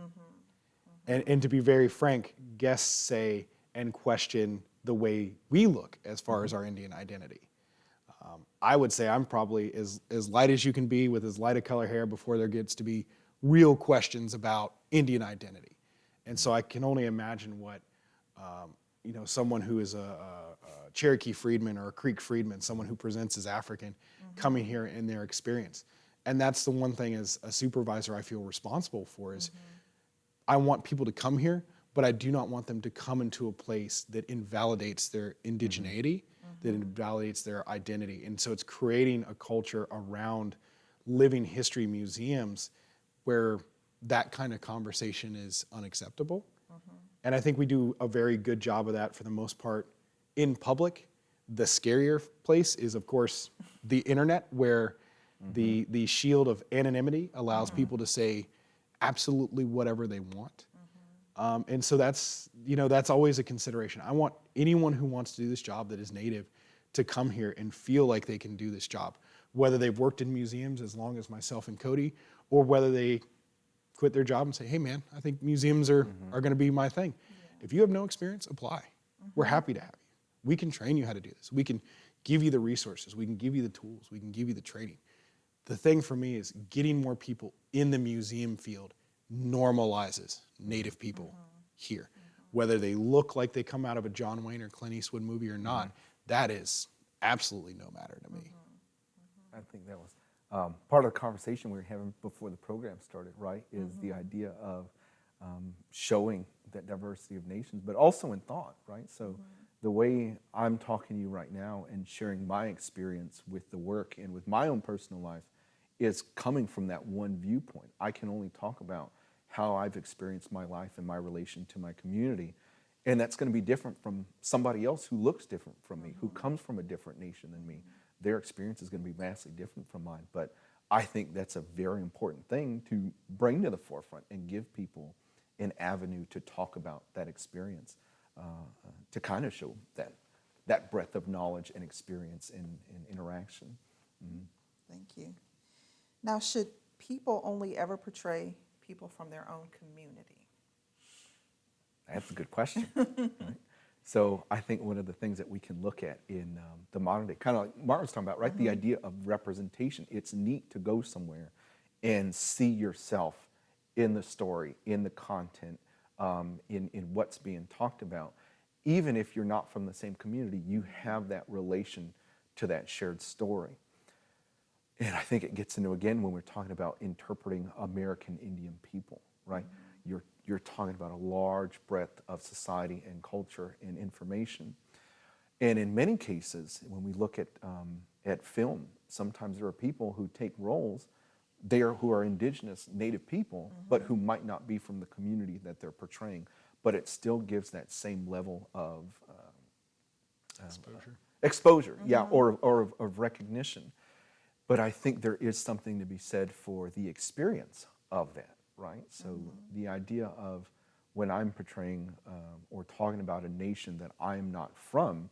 And to be very frank, guests say and question the way we look as far as our Indian identity. I would say I'm probably as light as you can be with as light a color hair before there gets to be real questions about Indian identity. And so I can only imagine what someone who is a Cherokee freedman or a Creek freedman, someone who presents as African, coming here in their experience. And that's the one thing as a supervisor I feel responsible for is I want people to come here, but I do not want them to come into a place that invalidates their indigeneity, that invalidates their identity. And so it's creating a culture around living history museums where that kind of conversation is unacceptable. And I think we do a very good job of that for the most part in public. The scarier place is, of course, the internet, where the shield of anonymity allows people to say absolutely whatever they want. And so that's always a consideration. I want anyone who wants to do this job that is native to come here and feel like they can do this job, whether they've worked in museums as long as myself and Kody, or whether they quit their job and say, hey man, I think museums are going to be my thing. If you have no experience, apply. We're happy to have you. We can train you how to do this. We can give you the resources. We can give you the tools. We can give you the training. The thing for me is getting more people in the museum field normalizes Native people here. Whether they look like they come out of a John Wayne or Clint Eastwood movie or not, that is absolutely no matter to me. I think that was part of the conversation we were having before the program started, right, is the idea of showing that diversity of nations, but also in thought, right? So the way I'm talking to you right now and sharing my experience with the work and with my own personal life is coming from that one viewpoint. I can only talk about how I've experienced my life and my relation to my community. And that's going to be different from somebody else who looks different from me, who comes from a different nation than me. Their experience is going to be vastly different from mine. But I think that's a very important thing to bring to the forefront and give people an avenue to talk about that experience, to kind of show that breadth of knowledge and experience and interaction. Thank you. Now, should people only ever portray people from their own community? That's a good question. Right? So I think one of the things that we can look at in the modern day, kind of like Martin was talking about, right? The idea of representation. It's neat to go somewhere and see yourself in the story, in the content, in what's being talked about. Even if you're not from the same community, you have that relation to that shared story. And I think it gets into, again, when we're talking about interpreting American Indian people, right? You're talking about a large breadth of society and culture and information. And in many cases, when we look at film, sometimes there are people who take roles who are indigenous Native people, but who might not be from the community that they're portraying. But it still gives that same level of exposure, or of recognition. But I think there is something to be said for the experience of that, right? So the idea of when I'm portraying or talking about a nation that I'm not from,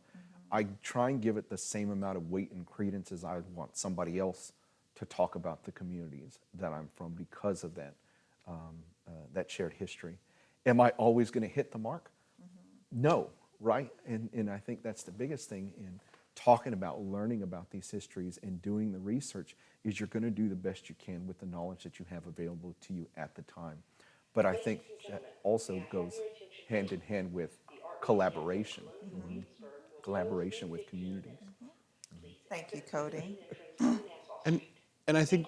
I try and give it the same amount of weight and credence as I would want somebody else to talk about the communities that I'm from because of that shared history. Am I always going to hit the mark? No, right? And I think that's the biggest thing in talking about learning about these histories and doing the research is you're going to do the best you can with the knowledge that you have available to you at the time. But I think that also goes hand in hand with collaboration, collaboration with communities. Thank you, Kody. And I think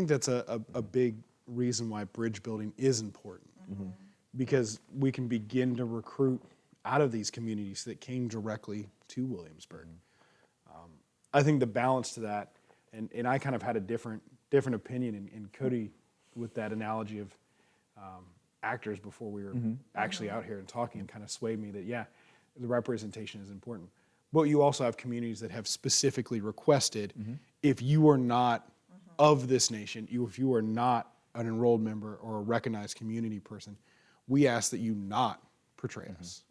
that's a big reason why bridge building is important, because we can begin to recruit out of these communities that came directly to Williamsburg. I think the balance to that, and I kind of had a different opinion in Kody with that analogy of actors before we were actually out here and talking, and kind of swayed me that, yeah, the representation is important. But you also have communities that have specifically requested, if you are not of this nation, if you are not an enrolled member or a recognized community person, we ask that you not portray us,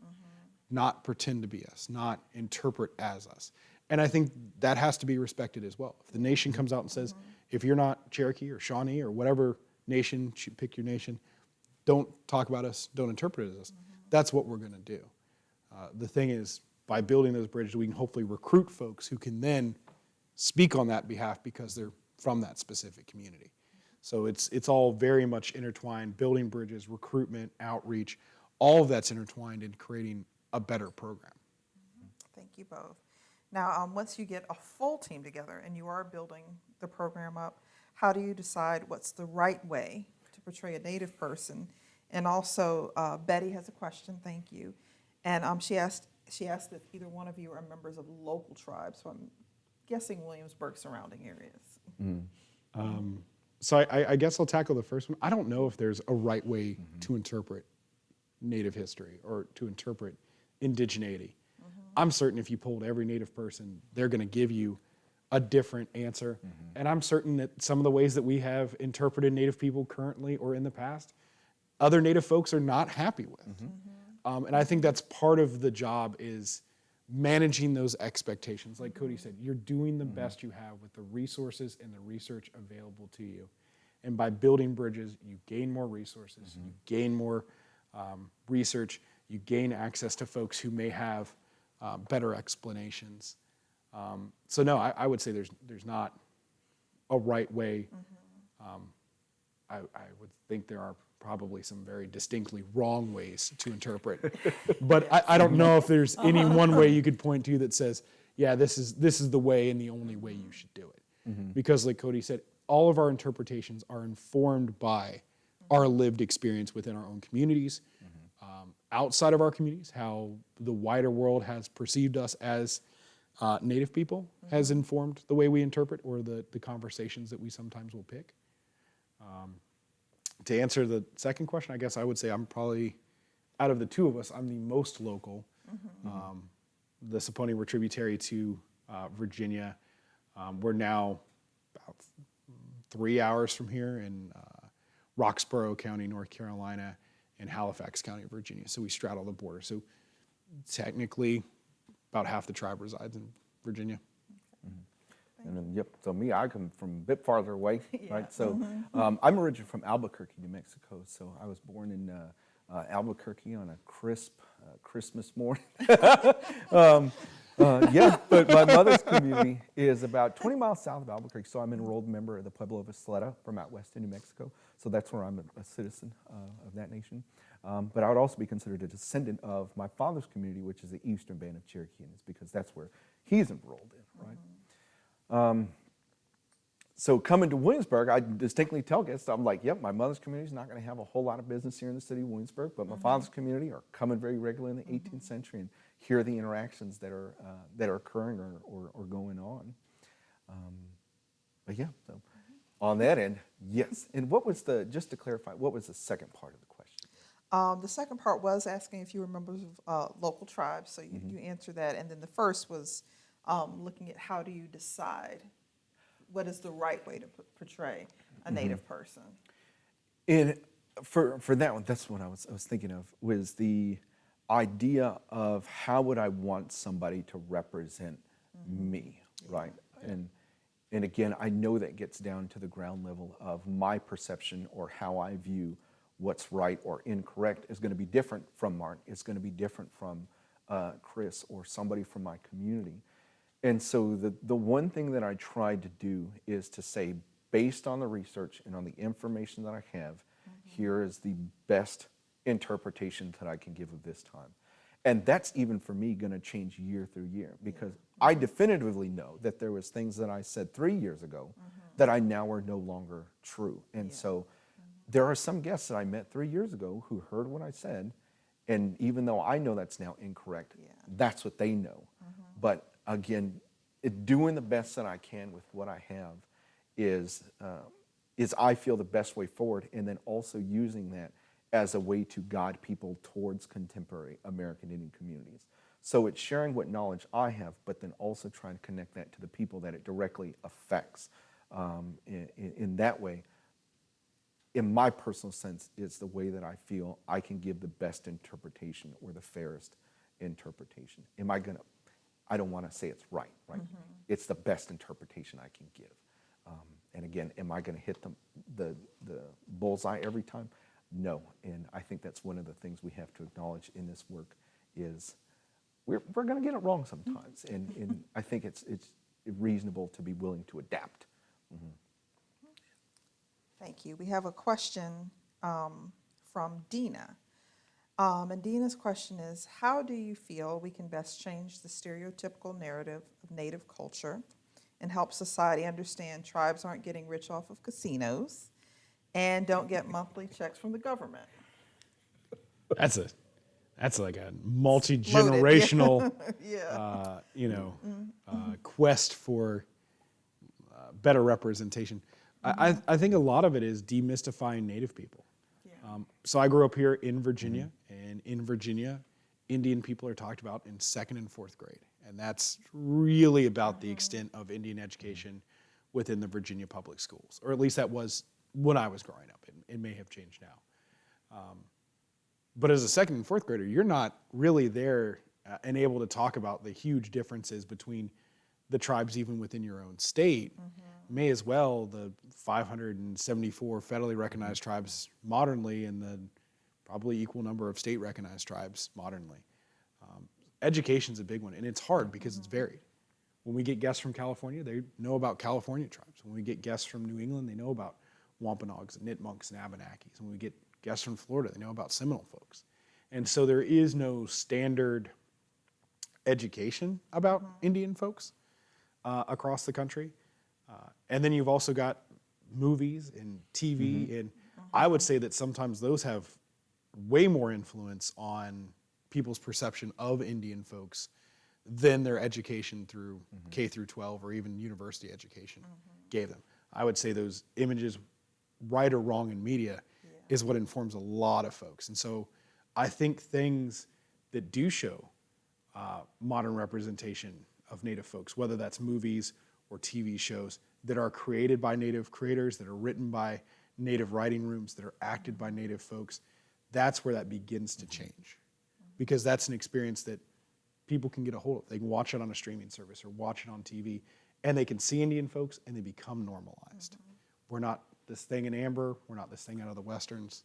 not pretend to be us, not interpret as us. And I think that has to be respected as well. If the nation comes out and says, if you're not Cherokee or Shawnee or whatever nation, pick your nation, don't talk about us, don't interpret it as us, that's what we're going to do. The thing is, by building those bridges, we can hopefully recruit folks who can then speak on that behalf because they're from that specific community. So it's all very much intertwined, building bridges, recruitment, outreach, all of that's intertwined in creating a better program. Thank you both. Now, once you get a full team together and you are building the program up, how do you decide what's the right way to portray a Native person? And also, Betty has a question, thank you. And she asked if either one of you are members of local tribes, so I'm guessing Williamsburg surrounding areas. So I guess I'll tackle the first one. I don't know if there's a right way to interpret Native history or to interpret indigeneity. I'm certain if you polled every Native person, they're going to give you a different answer. And I'm certain that some of the ways that we have interpreted Native people currently or in the past, other Native folks are not happy with. And I think that's part of the job is managing those expectations. Like Kody said, you're doing the best you have with the resources and the research available to you. And by building bridges, you gain more resources, you gain more research, you gain access to folks who may have better explanations. So no, I would say there's not a right way. I would think there are probably some very distinctly wrong ways to interpret. But I don't know if there's any one way you could point to that says, yeah, this is the way and the only way you should do it. Because like Kody said, all of our interpretations are informed by our lived experience within our own communities, outside of our communities, how the wider world has perceived us as Native people has informed the way we interpret or the conversations that we sometimes will pick. To answer the second question, I guess I would say I'm probably, out of the two of us, I'm the most local. The Saponi were tributary to Virginia. We're now about 3 hours from here in Roxborough County, North Carolina, and Halifax County, Virginia. So we straddle the border. So technically, about half the tribe resides in Virginia. And then, yep, so me, I come from a bit farther away, right? So I'm originally from Albuquerque, New Mexico. So I was born in Albuquerque on a crisp Christmas morning. Yeah, but my mother's community is about 20 miles south of Albuquerque. So I'm an enrolled member of the Pueblo of Isleta from out west in New Mexico. So that's where I'm a citizen of that nation. But I would also be considered a descendant of my father's community, which is the Eastern Band of Cherokees, because that's where he's enrolled in, right? So coming to Williamsburg, I distinctly tell guests, I'm like, yep, my mother's community is not going to have a whole lot of business here in the city of Williamsburg, but my father's community are coming very regularly in the 18th century and hear the interactions that are occurring or going on. But yeah, so on that end, yes. And what was just to clarify, what was the second part of the question? The second part was asking if you were members of local tribes, so you answered that. And then the first was looking at how do you decide what is the right way to portray a Native person? For that one, that's what I was thinking of, was the idea of how would I want somebody to represent me, right? And again, I know that gets down to the ground level of my perception or how I view what's right or incorrect is going to be different from Martin. It's going to be different from Chris or somebody from my community. And so the one thing that I tried to do is to say, based on the research and on the information that I have, here is the best interpretation that I can give of this time. And that's even for me going to change year through year, because I definitively know that there was things that I said 3 years ago that I now are no longer true. And so there are some guests that I met 3 years ago who heard what I said, and even though I know that's now incorrect, that's what they know. But again, doing the best that I can with what I have is I feel the best way forward, and then also using that as a way to guide people towards contemporary American Indian communities. So it's sharing what knowledge I have, but then also trying to connect that to the people that it directly affects. In that way, in my personal sense, it's the way that I feel I can give the best interpretation or the fairest interpretation. I don't want to say it's right? It's the best interpretation I can give. And again, am I going to hit the bullseye every time? No. And I think that's one of the things we have to acknowledge in this work is we're going to get it wrong sometimes. And I think it's reasonable to be willing to adapt. Thank you. We have a question from Dina. And Dina's question is, how do you feel we can best change the stereotypical narrative of Native culture and help society understand tribes aren't getting rich off of casinos and don't get monthly checks from the government? That's like a multi-generational quest for better representation. I think a lot of it is demystifying Native people. So I grew up here in Virginia, and in Virginia, Indian people are talked about in 2nd and 4th grade. And that's really about the extent of Indian education within the Virginia public schools, or at least that was when I was growing up. It may have changed now. But as a 2nd and 4th grader, you're not really there and able to talk about the huge differences between the tribes even within your own state. May as well the 574 federally recognized tribes modernly and the probably equal number of state recognized tribes modernly. Education's a big one, and it's hard because it's varied. When we get guests from California, they know about California tribes. When we get guests from New England, they know about Wampanoags and Nipmunks and Abenakis. When we get guests from Florida, they know about Seminole folks. And so there is no standard education about Indian folks across the country. And then you've also got movies and TV, and I would say that sometimes those have way more influence on people's perception of Indian folks than their education through K through 12 or even university education gave them. I would say those images, right or wrong in media, is what informs a lot of folks. And so I think things that do show modern representation of Native folks, whether that's movies or TV shows that are created by Native creators, that are written by Native writing rooms, that are acted by Native folks, that's where that begins to change. Because that's an experience that people can get a hold of. They can watch it on a streaming service or watch it on TV, and they can see Indian folks and they become normalized. We're not this thing in amber, we're not this thing out of the Westerns.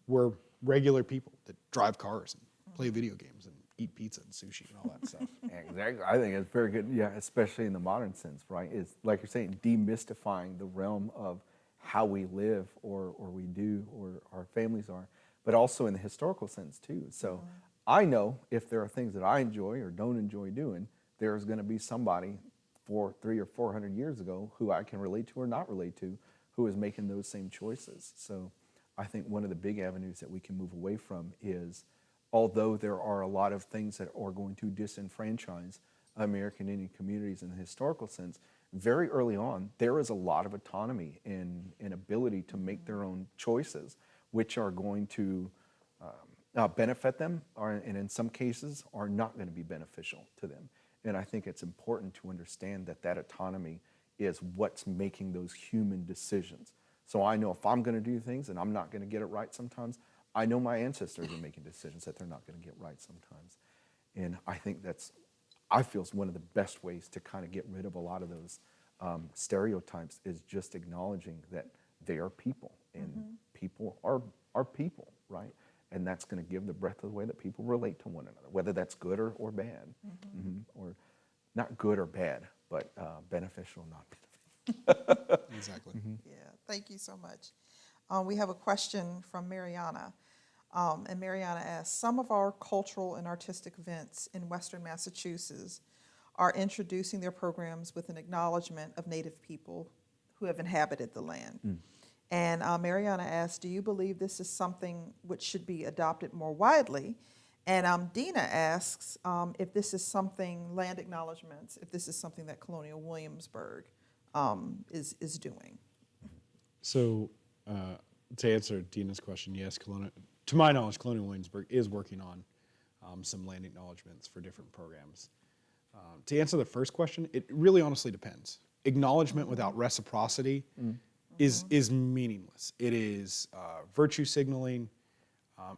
We're regular people that drive cars and play video games and eat pizza and sushi and all that stuff. Exactly. I think it's very good, especially in the modern sense, right? It's like you're saying, demystifying the realm of how we live or we do or our families are, but also in the historical sense too. So I know if there are things that I enjoy or don't enjoy doing, there's going to be somebody 300 or 400 years ago who I can relate to or not relate to who is making those same choices. So I think one of the big avenues that we can move away from is, although there are a lot of things that are going to disenfranchise American Indian communities in the historical sense, very early on, there is a lot of autonomy and ability to make their own choices, which are going to benefit them, and in some cases are not going to be beneficial to them. And I think it's important to understand that that autonomy is what's making those human decisions. So I know if I'm going to do things and I'm not going to get it right sometimes, I know my ancestors are making decisions that they're not going to get right sometimes. And I think I feel it's one of the best ways to kind of get rid of a lot of those stereotypes is just acknowledging that they are people and people are people, right? And that's going to give the breadth of the way that people relate to one another, whether that's good or bad, or not good or bad, but beneficial, not beneficial. Exactly. Yeah, thank you so much. We have a question from Mariana. And Mariana asks, some of our cultural and artistic events in Western Massachusetts are introducing their programs with an acknowledgement of Native people who have inhabited the land. And Mariana asks, do you believe this is something which should be adopted more widely? And Dina asks if this is something, land acknowledgements, if this is something that Colonial Williamsburg is doing. So to answer Dina's question, yes, to my knowledge, Colonial Williamsburg is working on some land acknowledgements for different programs. To answer the first question, it really honestly depends. Acknowledgement without reciprocity is meaningless. It is virtue signaling,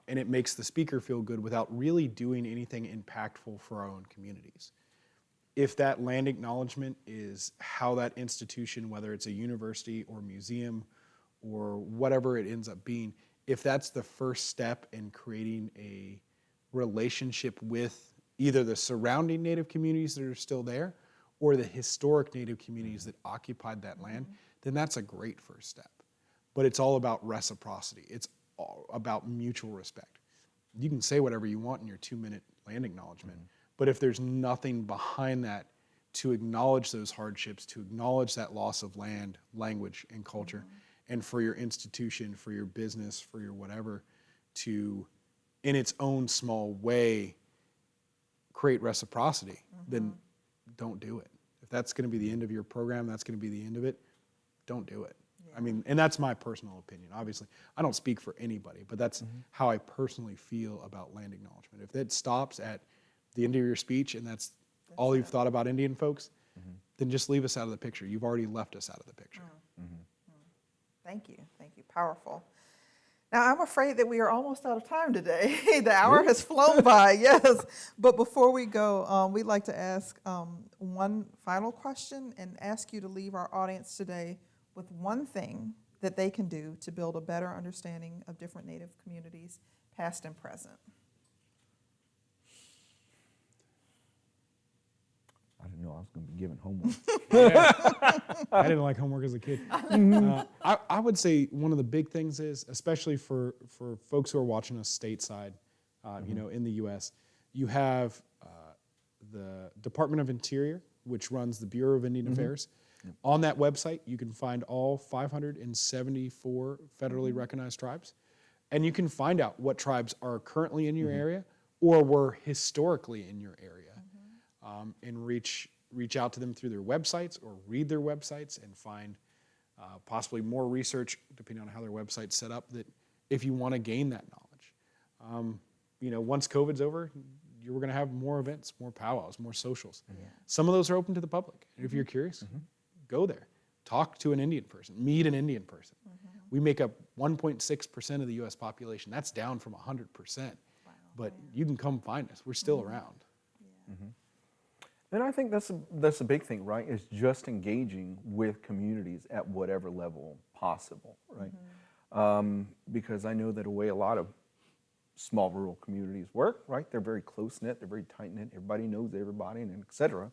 and it makes the speaker feel good without really doing anything impactful for our own communities. If that land acknowledgement is how that institution, whether it's a university or museum or whatever it ends up being, if that's the first step in creating a relationship with either the surrounding Native communities that are still there or the historic Native communities that occupied that land, then that's a great first step. But it's all about reciprocity. It's all about mutual respect. You can say whatever you want in your 2-minute land acknowledgement, but if there's nothing behind that to acknowledge those hardships, to acknowledge that loss of land, language, and culture, and for your institution, for your business, for your whatever, to, in its own small way, create reciprocity, then don't do it. If that's going to be the end of your program, that's going to be the end of it, don't do it. I mean, and that's my personal opinion. Obviously, I don't speak for anybody, but that's how I personally feel about land acknowledgement. If it stops at the end of your speech and that's all you've thought about Indian folks, then just leave us out of the picture. You've already left us out of the picture. Thank you. Thank you. Powerful. Now, I'm afraid that we are almost out of time today. The hour has flown by, yes. But before we go, we'd like to ask one final question and ask you to leave our audience today with one thing that they can do to build a better understanding of different Native communities, past and present. I didn't know I was going to be given homework. I didn't like homework as a kid. I would say one of the big things is, especially for folks who are watching us stateside, in the U.S., you have the Department of Interior, which runs the Bureau of Indian Affairs. On that website, you can find all 574 federally recognized tribes, and you can find out what tribes are currently in your area or were historically in your area. And reach out to them through their websites or read their websites and find possibly more research, depending on how their website's set up, that if you want to gain that knowledge. Once COVID's over, you're going to have more events, more powwows, more socials. Some of those are open to the public. And if you're curious, go there. Talk to an Indian person. Meet an Indian person. We make up 1.6% of the U.S. population. That's down from 100%. But you can come find us. We're still around. And I think that's a big thing, right? Is just engaging with communities at whatever level possible, right? Because I know that the way a lot of small rural communities work, right? They're very close-knit, they're very tight-knit, everybody knows everybody, and et cetera.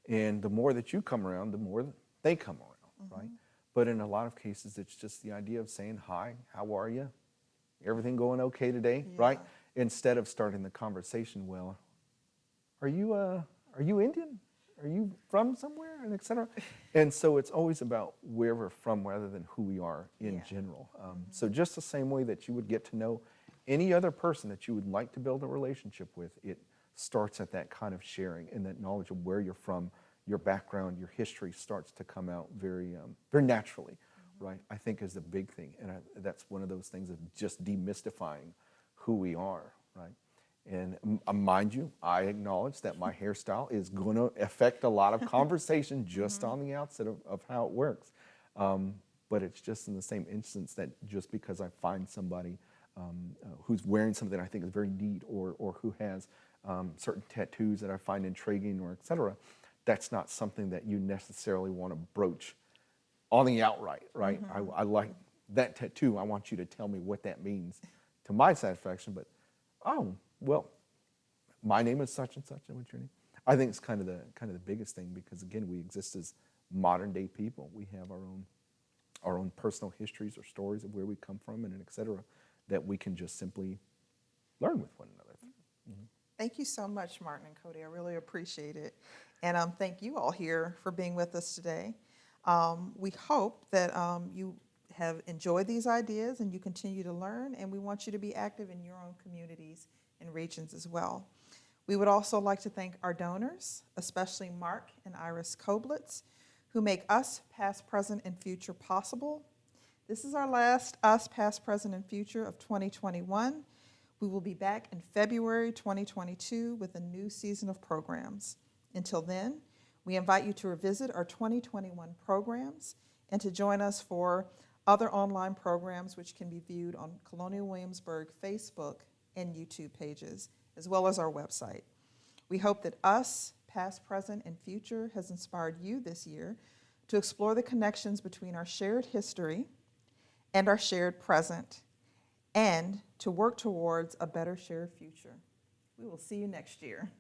And the more that you come around, the more they come around, right? But in a lot of cases, it's just the idea of saying, hi, how are you? Everything going okay today, right? Instead of starting the conversation, well, are you Indian? Are you from somewhere? And et cetera. And so it's always about where we're from rather than who we are in general. So just the same way that you would get to know any other person that you would like to build a relationship with, it starts at that kind of sharing and that knowledge of where you're from, your background, your history starts to come out very naturally, right? I think is the big thing. And that's one of those things of just demystifying who we are, right? And mind you, I acknowledge that my hairstyle is going to affect a lot of conversation just on the outset of how it works. but it's just in the same instance that just because I find somebody who's wearing something I think is very neat, or who has certain tattoos that I find intriguing, or et cetera, that's not something that you necessarily want to broach on the outright, right? I like that tattoo. I want you to tell me what that means to my satisfaction, but, oh, well, my name is such and such, and what's your name? I think it's kind of the biggest thing, because again, we exist as modern day people. We have our own personal histories or stories of where we come from, and et cetera, that we can just simply learn with one another. Thank you so much, Martin and Kody. I really appreciate it. And thank you all here for being with us today. We hope that you have enjoyed these ideas and you continue to learn, and we want you to be active in your own communities and regions as well. We would also like to thank our donors, especially Mark and Iris Koblitz, who make Us, Past, Present, and Future possible. This is our last Us, Past, Present, and Future of 2021. We will be back in February 2022 with a new season of programs. Until then, we invite you to revisit our 2021 programs and to join us for other online programs which can be viewed on Colonial Williamsburg Facebook and YouTube pages, as well as our website. We hope that Us, Past, Present, and Future has inspired you this year to explore the connections between our shared history and our shared present, and to work towards a better shared future. We will see you next year.